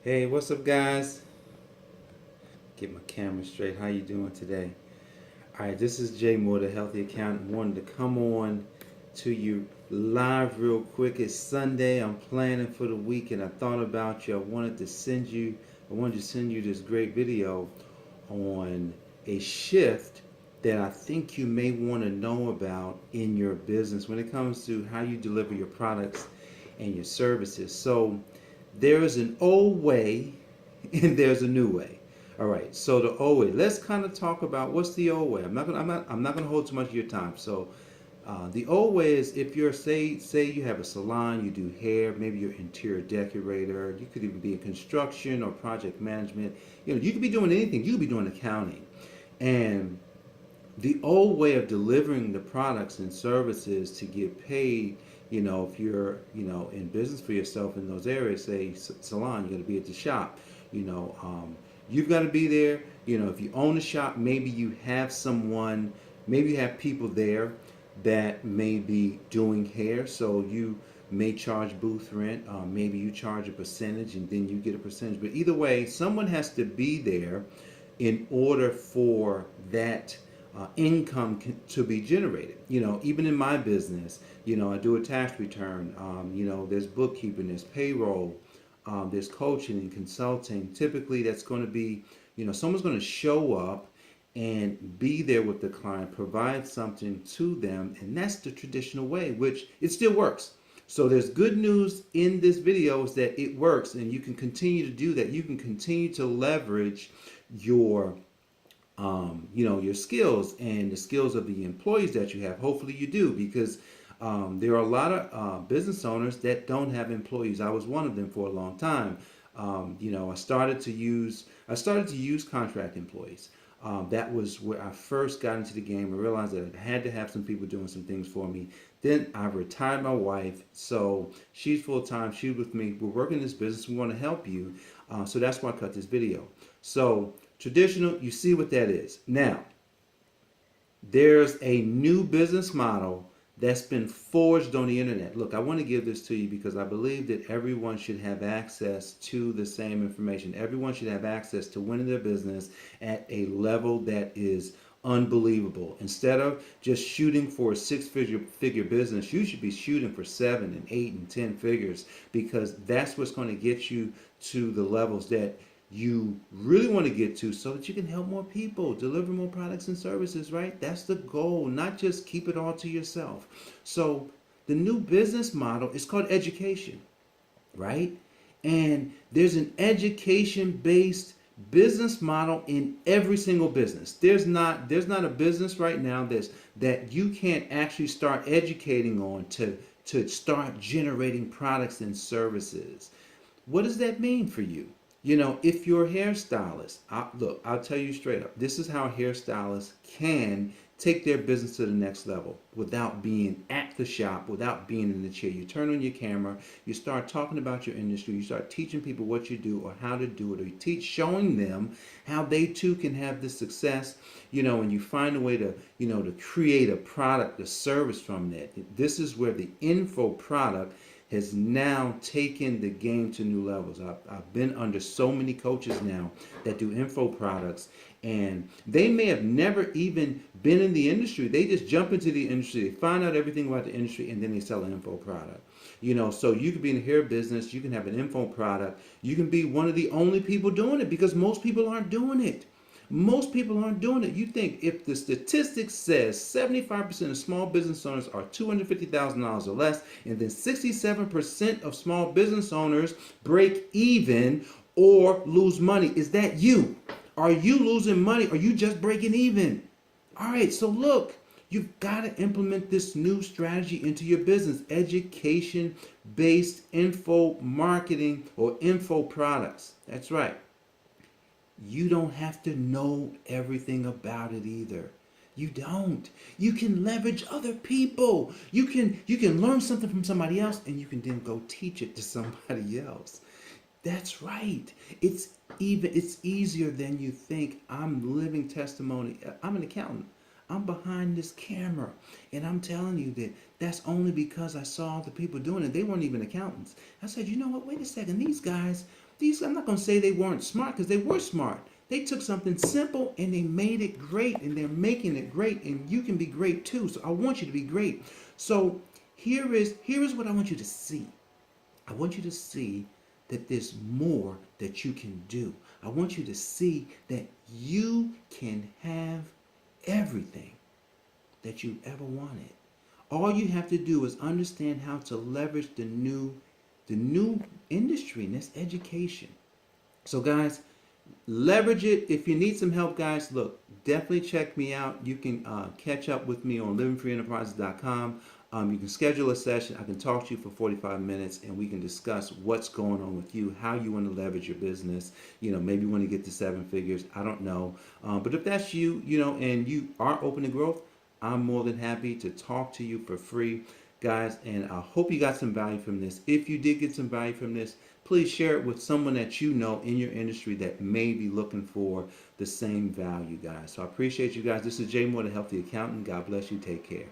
Hey, what's up, guys? Get my camera straight. How you doing today? All right, this is Jay Moore, the Healthy Accountant. Wanted to come on to you live real quick. It's Sunday. I'm planning for the week, and I thought about you. I wanted to send you this great video on a shift that I think you may want to know about in your business when it comes to how you deliver your products and your services. So there is an old way and there's a new way. All right. So the old way. Let's kind of talk about what's the old way. I'm not gonna hold too much of your time. So the old way is if you're say you have a salon, you do hair, maybe you're interior decorator, you could even be in construction or project management. You could be doing anything. You could be doing accounting, and the old way of delivering the products and services to get paid, if you're, in business for yourself in those areas, say salon, you're going to be at the shop, you know, you've got to be there. If you own a shop, maybe you have someone, maybe you have people there that may be doing hair, so you may charge booth rent, maybe you charge a percentage and then you get a percentage. But either way, someone has to be there in order for that income to be generated. Even in my business, I do a tax return. There's bookkeeping, there's payroll, there's coaching and consulting. Typically, that's going to be, someone's going to show up and be there with the client, provide something to them, and that's the traditional way, which it still works. So there's good news in this video is that it works, and you can continue to do that. You can continue to leverage your your skills and the skills of the employees that you have. Hopefully you do, because there are a lot of business owners that don't have employees. I was one of them for a long time. I started to use contract employees. That was where I first got into the game. I realized that I had to have some people doing some things for me. Then I retired my wife, so she's full time. She's with me. We're working this business. We want to help you. So that's why I cut this video. So traditional, you see what that is. Now, there's a new business model that's been forged on the internet. Look, I want to give this to you because I believe that everyone should have access to the same information. Everyone should have access to winning their business at a level that is unbelievable. Instead of just shooting for a six figure business, you should be shooting for 7 and 8 and 10 figures, because that's what's going to get you to the levels that you really want to get to, so that you can help more people, deliver more products and services, right? That's the goal, not just keep it all to yourself. So the new business model is called education, right? And there's an education based business model in every single business. There's not a business right now that you can't actually start educating on to start generating products and services. What does that mean for you? If you're a hairstylist, look, I'll tell you straight up. This is how hairstylists can take their business to the next level without being at the shop, without being in the chair. You turn on your camera, you start talking about your industry, you start teaching people what you do or how to do it, or you teach, showing them how they too can have this success, and you find a way to create a product, a service from that. This is where the info product has now taken the game to new levels. I've been under so many coaches now that do info products, and they may have never even been in the industry. They just jump into the industry, they find out everything about the industry, and then they sell an info product. So you could be in the hair business, you can have an info product, you can be one of the only people doing it, because most people aren't doing it. Most people aren't doing it. You think if the statistics says 75% of small business owners are $250,000 or less, and then 67% of small business owners break even or lose money, is that you? Are you losing money? Or are you just breaking even? All right, so look, you've got to implement this new strategy into your business. Education based info marketing or info products. That's right. You don't have to know everything about it either. You don't. You can leverage other people. You can learn something from somebody else, and you can then go teach it to somebody else. That's right. It's easier than you think. I'm living testimony. I'm an accountant. I'm behind this camera, and I'm telling you that that's only because I saw the people doing it. They weren't even accountants. I said, you know what? Wait a second. These, I'm not going to say they weren't smart, because they were smart. They took something simple and they made it great, and they're making it great, and you can be great too. So I want you to be great. So here is what I want you to see. I want you to see that there's more that you can do. I want you to see that you can have everything that you ever wanted. All you have to do is understand how to leverage the new industry, and that's education. So guys, leverage it. If you need some help, guys, look, definitely check me out. You can catch up with me on livingfreeenterprises.com. You can schedule a session. I can talk to you for 45 minutes, and we can discuss what's going on with you, how you want to leverage your business. Maybe you want to get to 7 figures. I don't know. But if that's you, and you are open to growth, I'm more than happy to talk to you for free, guys. And I hope you got some value from this. If you did get some value from this, please share it with someone that you know in your industry that may be looking for the same value, guys. So I appreciate you guys. This is Jay Moore, the Healthy Accountant. God bless you. Take care.